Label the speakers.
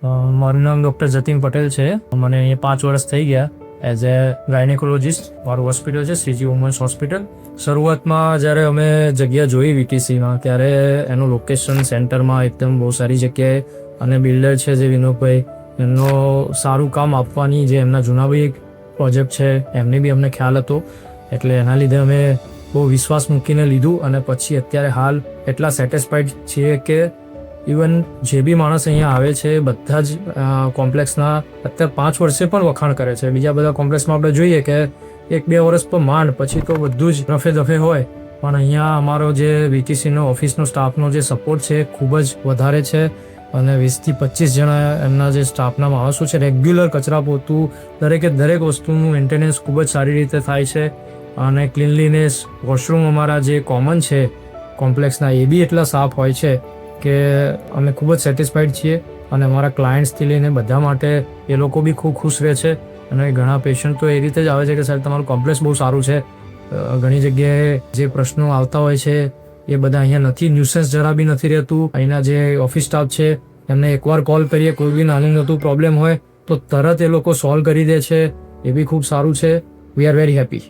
Speaker 1: મારું નામ ડૉક્ટર જતીન પટેલ છે. મને અહીંયા 5 વર્ષ થઈ ગયા એઝ એ ગાયનેકોલોજિસ્ટ. મારું હોસ્પિટલ છે શ્રીજી વુમન્સ હોસ્પિટલ. શરૂઆતમાં જ્યારે અમે જગ્યા જોઈ વીટીસીમાં ત્યારે એનું લોકેશન સેન્ટરમાં એકદમ બહુ સારી જગ્યાએ, અને બિલ્ડર છે જે વિનોદભાઈ, એમનો સારું કામ આપવાની જે એમના જૂના બી એક પ્રોજેક્ટ છે એમને બી અમને ખ્યાલ હતો, એટલે એના લીધે અમે બહુ વિશ્વાસ મૂકીને લીધું. અને પછી અત્યારે હાલ એટલા સેટિસ્ફાઈડ છીએ કે ઇવન જે બી માણસ અહીંયા આવે છે બધા જ કોમ્પ્લેક્સના અત્યારે 5 વર્ષે પણ વખાણ કરે છે. બીજા બધા કોમ્પ્લેક્સમાં આપણે જોઈએ કે 1-2 વર્ષ પર માંડ, પછી તો બધું જ રફે દફે હોય. પણ અહીંયા અમારો જે વીટીસીનો ઓફિસનો સ્ટાફનો જે સપોર્ટ છે ખૂબ જ વધારે છે, અને 20 થી 25 જણા એમના જે સ્ટાફના માણસો છે રેગ્યુલર કચરા પોતું દરેક વસ્તુનું મેન્ટેનન્સ ખૂબ જ સારી રીતે થાય છે. અને ક્લીનલીનેસ, વોશરૂમ અમારા જે કોમન છે કોમ્પ્લેક્સના એ બી એટલા સાફ હોય છે કે અમે ખૂબ જ સેટિસ્ફાઈડ છીએ. અને અમારા ક્લાયન્ટ્સથી લઈને બધા માટે એ લોકો બી ખૂબ ખુશ રહે છે. અને ઘણા પેશન્ટ તો એ રીતે જ આવે છે કે સાહેબ તમારું કોમ્પ્લેક્સ બહુ સારું છે. ઘણી જગ્યાએ જે પ્રશ્નો આવતા હોય છે એ બધા અહીંયા નથી, ન્યુસન્સ જરા બી નથી રહેતું. અહીંના જે ઓફિસ સ્ટાફ છે એમને એકવાર કોલ કરીએ કોઈ બી નાનું મોટું પ્રોબ્લેમ હોય તો તરત એ લોકો સોલ્વ કરી દે છે. એ બી ખૂબ સારું છે. We are very happy.